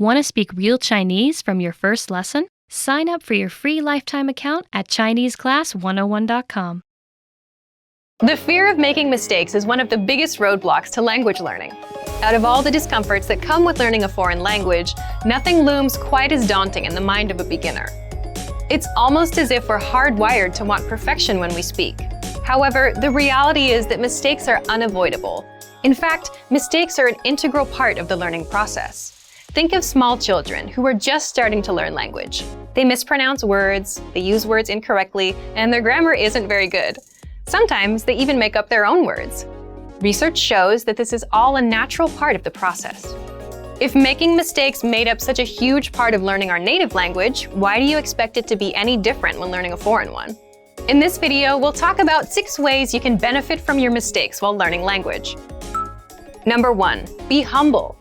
Want to speak real Chinese from your first lesson? Sign up for your free lifetime account at ChineseClass101.com. The fear of making mistakes is one of the biggest roadblocks to language learning. Out of all the discomforts that come with learning a foreign language, nothing looms quite as daunting in the mind of a beginner. It's almost as if we're hardwired to want perfection when we speak. However, the reality is that mistakes are unavoidable. In fact, mistakes are an integral part of the learning process. Think of small children who are just starting to learn language. They mispronounce words, they use words incorrectly, and their grammar isn't very good. Sometimes they even make up their own words. Research shows that this is all a natural part of the process. If making mistakes made up such a huge part of learning our native language, why do you expect it to be any different when learning a foreign one? In this video, we'll talk about 6 ways you can benefit from your mistakes while learning language. Number 1, be humble.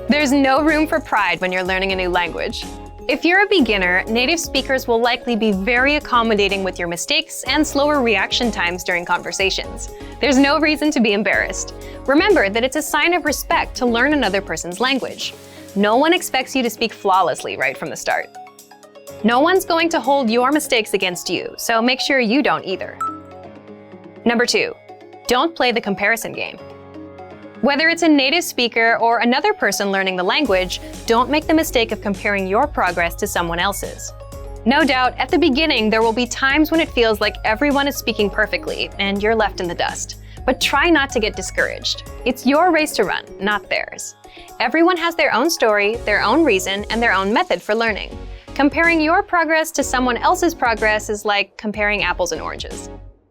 There's no room for pride when you're learning a new language. If you're a beginner, native speakers will likely be very accommodating with your mistakes and slower reaction times during conversations. There's no reason to be embarrassed. Remember that it's a sign of respect to learn another person's language. No one expects you to speak flawlessly right from the start. No one's going to hold your mistakes against you, so make sure you don't either. Number 2, don't play the comparison game. Whether it's a native speaker or another person learning the language, don't make the mistake of comparing your progress to someone else's. No doubt, at the beginning, there will be times when it feels like everyone is speaking perfectly and you're left in the dust. But try not to get discouraged. It's your race to run, not theirs. Everyone has their own story, their own reason, and their own method for learning. Comparing your progress to someone else's progress is like comparing apples and oranges.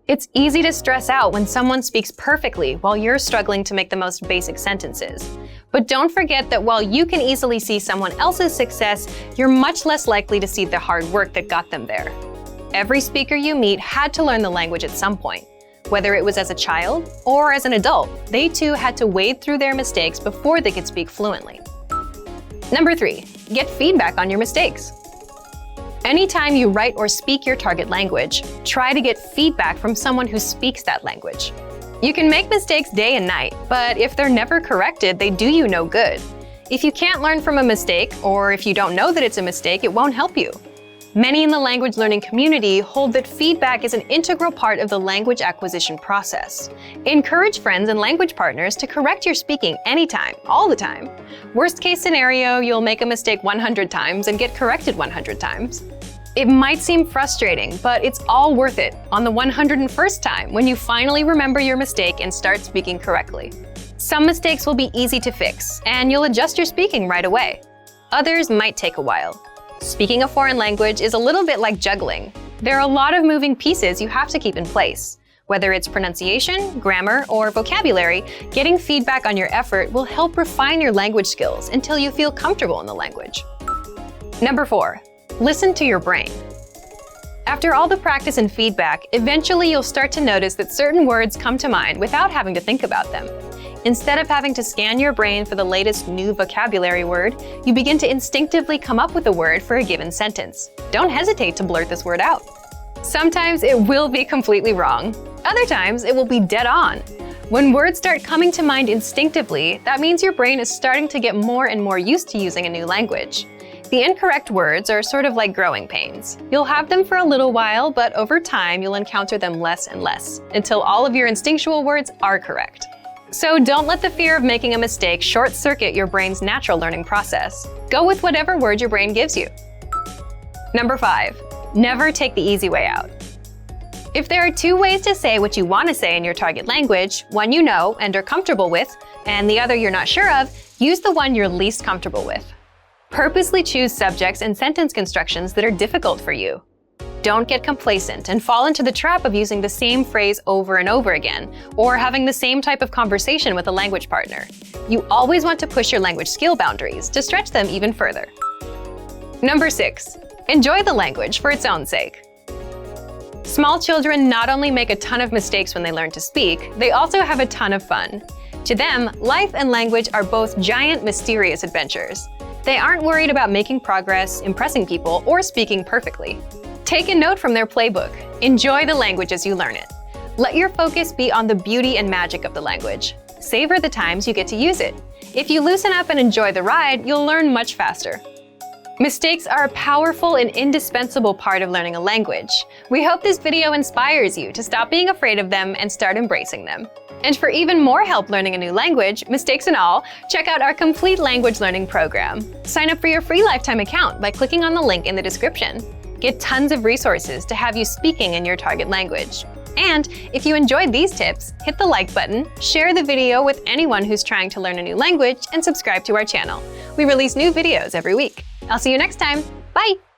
It's easy to stress out when someone speaks perfectly while you're struggling to make the most basic sentences. But don't forget that while you can easily see someone else's success, you're much less likely to see the hard work that got them there. Every speaker you meet had to learn the language at some point. Whether it was as a child or as an adult, they too had to wade through their mistakes before they could speak fluently. Number 3, get feedback on your mistakes. Anytime you write or speak your target language, try to get feedback from someone who speaks that language. You can make mistakes day and night, but if they're never corrected, they do you no good. If you can't learn from a mistake, or if you don't know that it's a mistake, it won't help you. Many in the language learning community hold that feedback is an integral part of the language acquisition process. Encourage friends and language partners to correct your speaking anytime, all the time. Worst case scenario, you'll make a mistake 100 times and get corrected 100 times. It might seem frustrating, but it's all worth it on the 101st time when you finally remember your mistake and start speaking correctly. Some mistakes will be easy to fix, and you'll adjust your speaking right away. Others might take a while. Speaking a foreign language is a little bit like juggling. There are a lot of moving pieces you have to keep in place. Whether it's pronunciation, grammar, or vocabulary, getting feedback on your effort will help refine your language skills until you feel comfortable in the language. Number 4, listen to your brain. After all the practice and feedback, eventually you'll start to notice that certain words come to mind without having to think about them. Instead of having to scan your brain for the latest new vocabulary word, you begin to instinctively come up with a word for a given sentence. Don't hesitate to blurt this word out. Sometimes it will be completely wrong. Other times it will be dead on. When words start coming to mind instinctively, that means your brain is starting to get more and more used to using a new language. The incorrect words are sort of like growing pains. You'll have them for a little while, but over time you'll encounter them less and less, until all of your instinctual words are correct. So don't let the fear of making a mistake short-circuit your brain's natural learning process. Go with whatever word your brain gives you. Number 5, never take the easy way out. If there are 2 ways to say what you want to say in your target language, one you know and are comfortable with, and the other you're not sure of, use the one you're least comfortable with. Purposely choose subjects and sentence constructions that are difficult for you. Don't get complacent and fall into the trap of using the same phrase over and over again, or having the same type of conversation with a language partner. You always want to push your language skill boundaries to stretch them even further. Number 6, enjoy the language for its own sake. Small children not only make a ton of mistakes when they learn to speak, they also have a ton of fun. To them, life and language are both giant, mysterious adventures. They aren't worried about making progress, impressing people, or speaking perfectly. Take a note from their playbook. Enjoy the language as you learn it. Let your focus be on the beauty and magic of the language. Savor the times you get to use it. If you loosen up and enjoy the ride, you'll learn much faster. Mistakes are a powerful and indispensable part of learning a language. We hope this video inspires you to stop being afraid of them and start embracing them. And for even more help learning a new language, mistakes and all, check out our complete language learning program. Sign up for your free lifetime account by clicking on the link in the description. Get tons of resources to have you speaking in your target language. And if you enjoyed these tips, hit the like button, share the video with anyone who's trying to learn a new language, and subscribe to our channel. We release new videos every week. I'll see you next time. Bye!